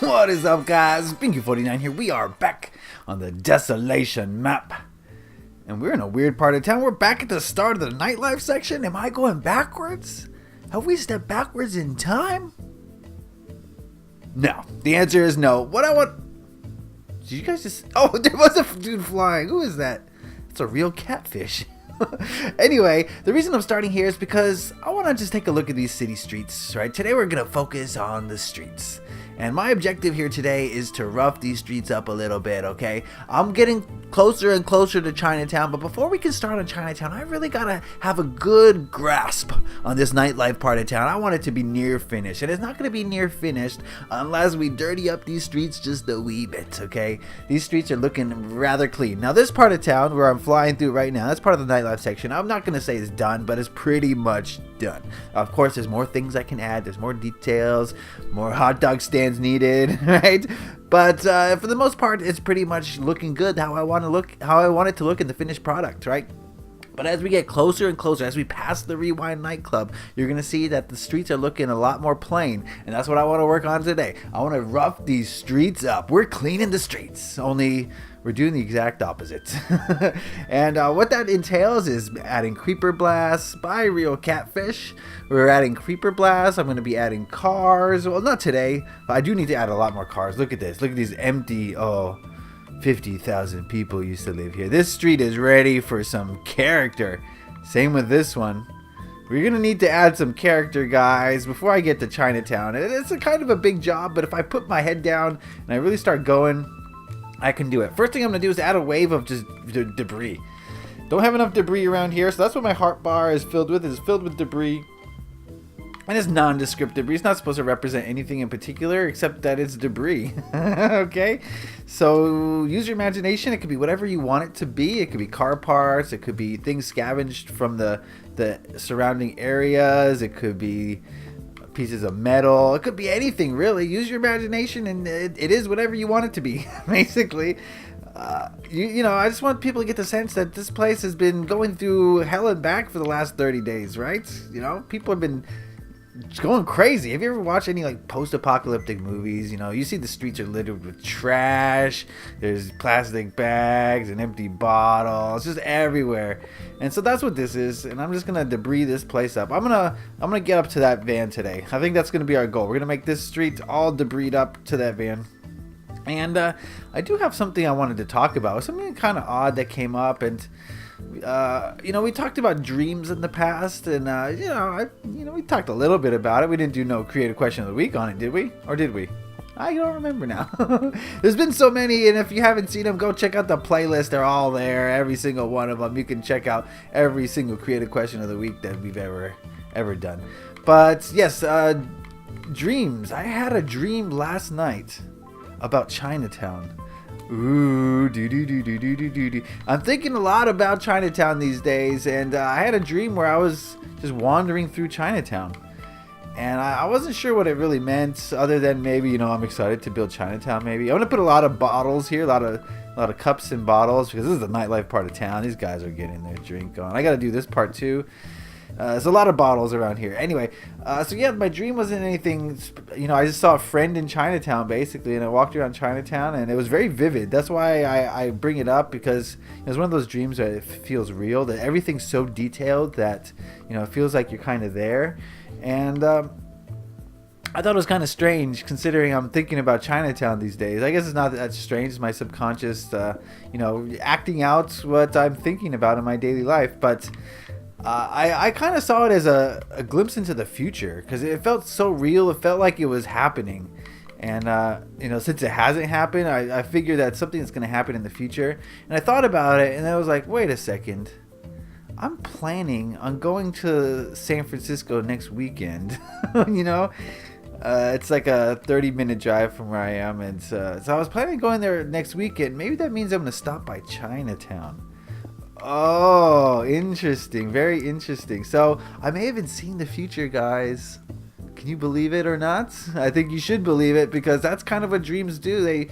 What is up, guys? Beancrew49 here. We are back on the Desolation map. And we're in a weird part of town. We're back at the start of the nightlife section. Am I going backwards? Have we stepped backwards in time? No. The answer is no. What I want... Did you guys just... Oh, there was a dude flying. Who is that? It's a real catfish. Anyway, the reason I'm starting here is because I want to just take a look at these city streets, right? Today we're going to focus on the streets. And my objective here today is to rough these streets up a little bit, okay? I'm getting closer and closer to Chinatown, but before we can start on Chinatown, I really gotta have a good grasp on this nightlife part of town. I want it to be near finished, and it's not gonna be near finished unless we dirty up these streets just a wee bit, okay? These streets are looking rather clean. Now, this part of town where I'm flying through right now, that's part of the nightlife section. I'm not gonna say it's done, but it's pretty much done. Of course, there's more things I can add. There's more details, more hot dog stands needed, right? But for the most part, it's pretty much looking good how I want it to look in the finished product, right? But as we get closer and closer, as we pass the Rewind nightclub, you're gonna see that the streets are looking a lot more plain, and that's what I want to work on today. I want to rough these streets up. We're cleaning the streets, only we're doing the exact opposite. And what that entails is adding creeper blasts by Real Catfish. We're adding creeper blasts. I'm going to be adding cars. Well, not today, but I do need to add a lot more cars. Look at this. Look at these empty, 50,000 people used to live here. This street is ready for some character. Same with this one. We're going to need to add some character, guys, before I get to Chinatown. It's a kind of a big job, but if I put my head down and I really start going, I can do it. First thing I'm going to do is add a wave of just debris. Don't have enough debris around here, so that's what my heart bar is filled with. It's filled with debris. And it's nondescript debris. It's not supposed to represent anything in particular except that it's debris. Okay? So use your imagination. It could be whatever you want it to be. It could be car parts. It could be things scavenged from the surrounding areas. It could be pieces of metal. It could be anything, really. Use your imagination, and it is whatever you want it to be, basically. You know, I just want people to get the sense that this place has been going through hell and back for the last 30 days, right? You know, people have been going crazy. Have you ever watched any like post-apocalyptic movies? You know, you see the streets are littered with trash. There's plastic bags and empty bottles just everywhere. And so that's what this is. And I'm just gonna debris this place up. I'm gonna get up to that van today. I think that's gonna be our goal. We're gonna make this street all debris up to that van. And I do have something I wanted to talk about. Something kind of odd that came up, and you know, we talked about dreams in the past, and we talked a little bit about it. We didn't do no creative question of the week on it, did we? Or did we? I don't remember now. There's been so many, and if you haven't seen them, go check out the playlist. They're all there, every single one of them. You can check out every single creative question of the week that we've ever done. But yes, dreams. I had a dream last night about Chinatown. Ooh, I'm thinking a lot about Chinatown these days, and I had a dream where I was just wandering through Chinatown, and I wasn't sure what it really meant, other than maybe, you know, I'm excited to build Chinatown. Maybe I'm gonna put a lot of bottles here, a lot of cups and bottles, because this is the nightlife part of town. These guys are getting their drink on. I gotta do this part too. There's a lot of bottles around here. Anyway, so yeah, my dream wasn't anything, you know, I just saw a friend in Chinatown, basically, and I walked around Chinatown, and it was very vivid. That's why I bring it up, because it's one of those dreams that it feels real, that everything's so detailed that, you know, it feels like you're kind of there. And I thought it was kind of strange, considering I'm thinking about Chinatown these days. I guess it's not that strange. It's my subconscious, you know, acting out what I'm thinking about in my daily life, but I kind of saw it as a glimpse into the future, because it felt so real. It felt like it was happening. And, you know, since it hasn't happened, I figured that's something that's going to happen in the future. And I thought about it, and I was like, wait a second. I'm planning on going to San Francisco next weekend. You know, it's like a 30-minute drive from where I am. And so I was planning on going there next weekend. Maybe that means I'm going to stop by Chinatown. Oh, interesting. Very interesting. So I may have been seeing the future, guys. Can you believe it or not? I think you should believe it, because that's kind of what dreams do.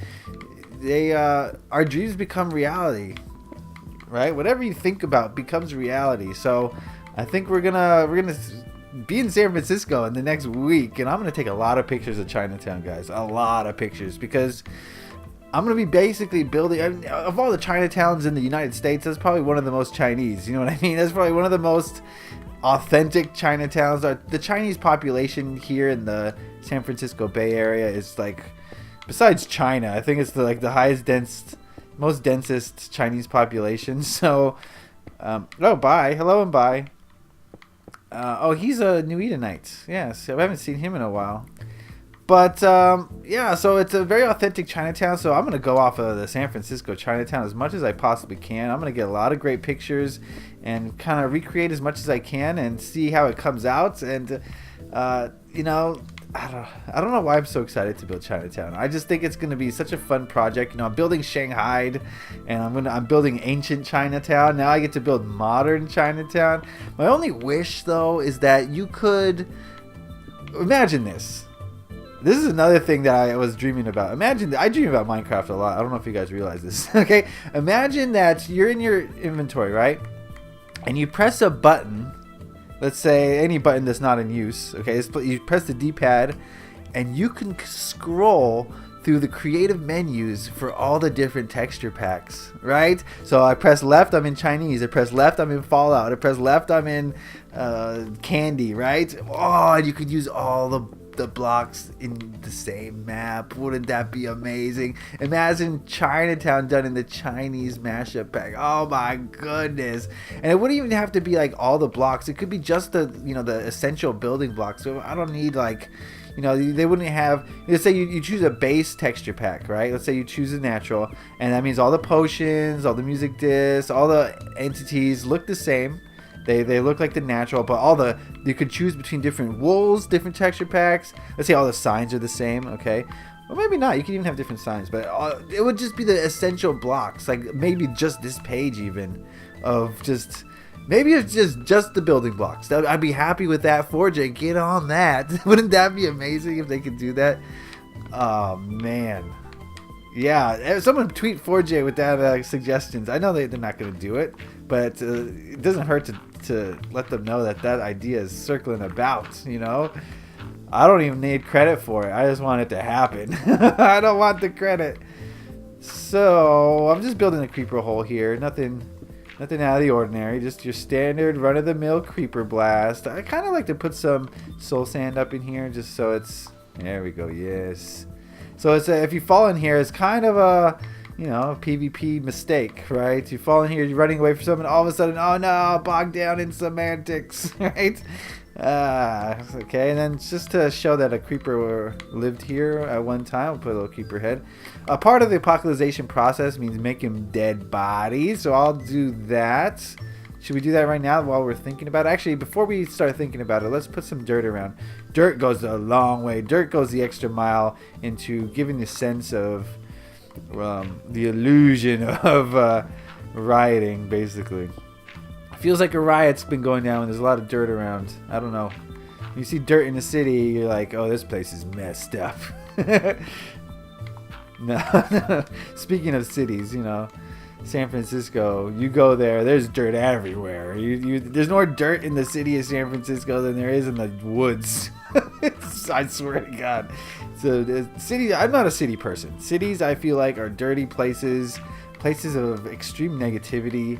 Our dreams become reality, right? Whatever you think about becomes reality. So I think we're gonna be in San Francisco in the next week, and I'm going to take a lot of pictures of Chinatown, guys. A lot of pictures, because I'm going to be basically building... of all the Chinatowns in the United States, that's probably one of the most Chinese. You know what I mean? That's probably one of the most authentic Chinatowns. The Chinese population here in the San Francisco Bay Area is like... besides China, I think it's the highest most densest Chinese population. So, oh, bye. Hello and bye. Oh, he's a New Edenite. Yes, I haven't seen him in a while. But, yeah, so it's a very authentic Chinatown. So I'm going to go off of the San Francisco Chinatown as much as I possibly can. I'm going to get a lot of great pictures and kind of recreate as much as I can and see how it comes out. And, you know... I don't know why I'm so excited to build Chinatown. I just think it's going to be such a fun project. You know, I'm building Shanghai, and I'm building ancient Chinatown. Now I get to build modern Chinatown. My only wish, though, is that you could imagine this. This is another thing that I was dreaming about. I dream about Minecraft a lot. I don't know if you guys realize this. Okay, imagine that you're in your inventory, right? And you press a button. Let's say any button that's not in use. Okay, you press the D-pad, and you can scroll through the creative menus for all the different texture packs, right? So I press left, I'm in Chinese. I press left, I'm in Fallout. I press left, I'm in Candy, right? Oh, and you could use all the blocks in the same map. Wouldn't that be amazing? Imagine Chinatown done in the Chinese mashup pack. Oh my goodness. And it wouldn't even have to be like all the blocks. It could be just the essential building blocks. So I don't need like, they wouldn't have, let's say you choose a base texture pack, right? Let's say you choose a natural, and that means all the potions, all the music discs, all the entities look the same. They look like the natural, but you could choose between different wools, different texture packs. Let's say all the signs are the same, okay? Well, maybe not. You could even have different signs, but it would just be the essential blocks. Like maybe just this page even of just... Maybe it's just the building blocks. I'd be happy with that. 4J, get on that. Wouldn't that be amazing if they could do that? Oh, man. Yeah, someone tweet 4J with that suggestions. I know they're not going to do it, but it doesn't hurt to let them know that idea is circling about, I don't even need credit for it. I just want it to happen. I don't want the credit. So, I'm just building a creeper hole here. Nothing out of the ordinary. Just your standard run-of-the-mill creeper blast. I kind of like to put some soul sand up in here just so it's... There we go, yes. So it's if you fall in here, it's kind of a, PvP mistake, right? You fall in here, you're running away from someone, all of a sudden, oh no, bogged down in semantics, right? Okay, and then just to show that a creeper lived here at one time, we'll put a little creeper head. A part of the apocalypsation process means making dead bodies, so I'll do that. Should we do that right now while we're thinking about it? Actually, before we start thinking about it, let's put some dirt around. Dirt goes a long way. Dirt goes the extra mile into giving the sense of the illusion of rioting, basically. Feels like a riot's been going down when there's a lot of dirt around. I don't know. You see dirt in the city, you're like, oh, this place is messed up. No. Speaking of cities, San Francisco, you go there, there's dirt everywhere. There's more dirt in the city of San Francisco than there is in the woods. I swear to God. So the city, I'm not a city person. Cities, I feel like, are dirty places of extreme negativity.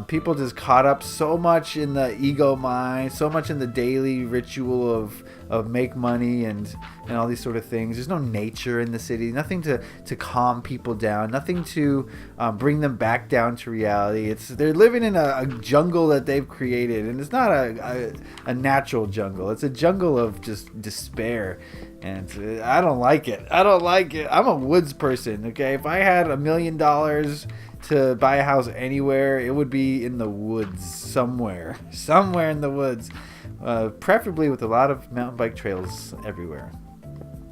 People just caught up so much in the ego mind, so much in the daily ritual of make money and all these sort of things. There's no nature in the city, nothing to calm people down, nothing to bring them back down to reality. They're living in a jungle that they've created, and it's not a natural jungle. It's a jungle of just despair. And I don't like it. I'm a woods person, okay? If I had $1 million to buy a house anywhere, it would be in the woods somewhere in the woods, preferably with a lot of mountain bike trails everywhere.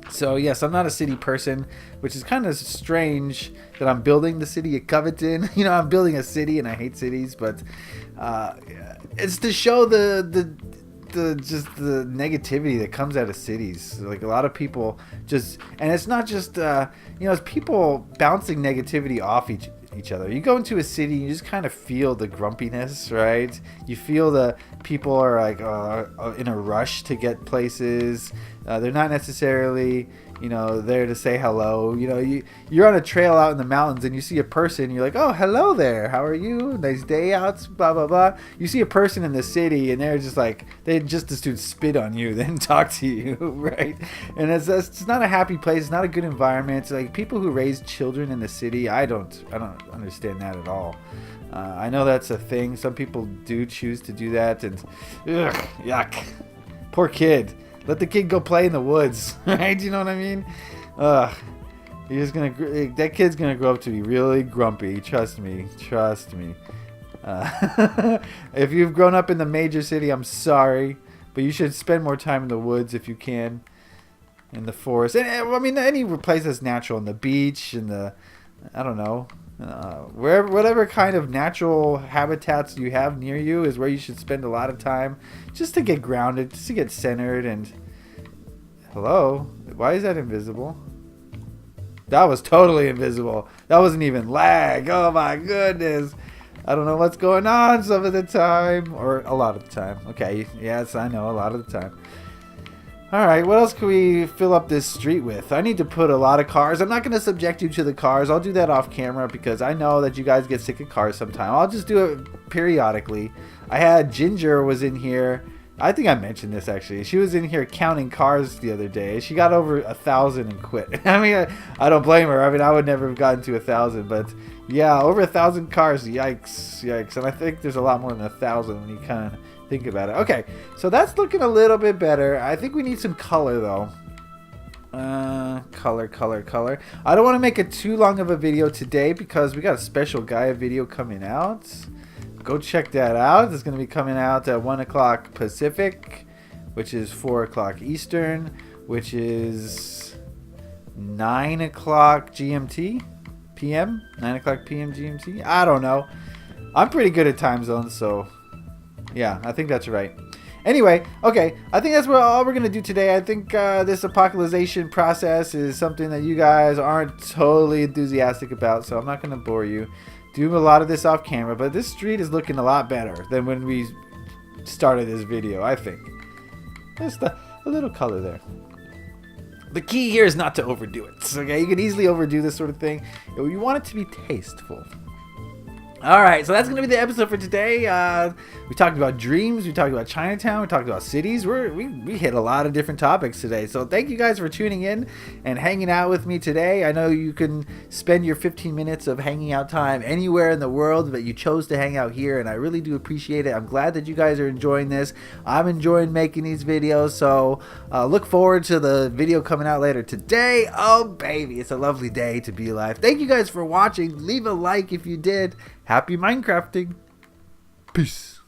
So yes, I'm not a city person, which is kind of strange that I'm building the city of Coveton. I'm building a city, and I hate cities, but it's to show the negativity that comes out of cities. Like a lot of people and it's not just it's people bouncing negativity off each other. You go into a city, you just kind of feel the grumpiness, right? You feel the people are like in a rush to get places. They're not necessarily, you know, there to say hello. You know, you're on a trail out in the mountains and you see a person, you're like, oh, hello there, how are you, nice day out, blah blah blah. You see a person in the city and they're just like, they just as soon spit on you than talk to you, right? And it's not a happy place. It's not a good environment. It's like people who raise children in the city, I don't understand that at all. I know that's a thing, some people do choose to do that, and ugh, yuck, poor kid. Let the kid go play in the woods, right? You know what I mean? That kid's gonna grow up to be really grumpy. Trust me. If you've grown up in the major city, I'm sorry, but you should spend more time in the woods if you can, in the forest. And I mean, any place that's natural, in the beach, in the, I don't know, wherever, whatever kind of natural habitats you have near you is where you should spend a lot of time, just to get grounded, just to get centered. And hello, why is that invisible? That was totally invisible. That wasn't even lag. Oh my goodness, I don't know what's going on some of the time, or a lot of the time. Okay, yes, I know, a lot of the time. Alright, what else can we fill up this street with? I need to put a lot of cars. I'm not going to subject you to the cars. I'll do that off camera because I know that you guys get sick of cars sometime. I'll just do it periodically. I had Ginger was in here. I think I mentioned this actually. She was in here counting cars the other day. She got over 1,000 and quit. I mean, I don't blame her. I mean, I would never have gotten to 1,000, but yeah, over 1,000 cars. Yikes. And I think there's a lot more than 1,000 when you kind of think about it. Okay, so that's looking a little bit better. I think we need some color though. Color. I don't want to make it too long of a video today because we got a special Gaia video coming out. Go check that out. It's going to be coming out at 1 o'clock Pacific, which is 4 o'clock Eastern, which is 9 o'clock GMT PM. 9 o'clock PM GMT. I don't know. I'm pretty good at time zones, so yeah, I think that's right. Anyway, okay, I think that's all we're going to do today. I think this apocalypsation process is something that you guys aren't totally enthusiastic about, so I'm not going to bore you. Do a lot of this off camera, but this street is looking a lot better than when we started this video, I think. Just a little color there. The key here is not to overdo it, okay? You can easily overdo this sort of thing. You want it to be tasteful. Alright, so that's going to be the episode for today. We talked about dreams, we talked about Chinatown, we talked about cities. We hit a lot of different topics today. So thank you guys for tuning in and hanging out with me today. I know you can spend your 15 minutes of hanging out time anywhere in the world, but you chose to hang out here, and I really do appreciate it. I'm glad that you guys are enjoying this. I'm enjoying making these videos, so look forward to the video coming out later today. Oh baby, it's a lovely day to be alive. Thank you guys for watching. Leave a like if you did. Happy Minecrafting. Peace.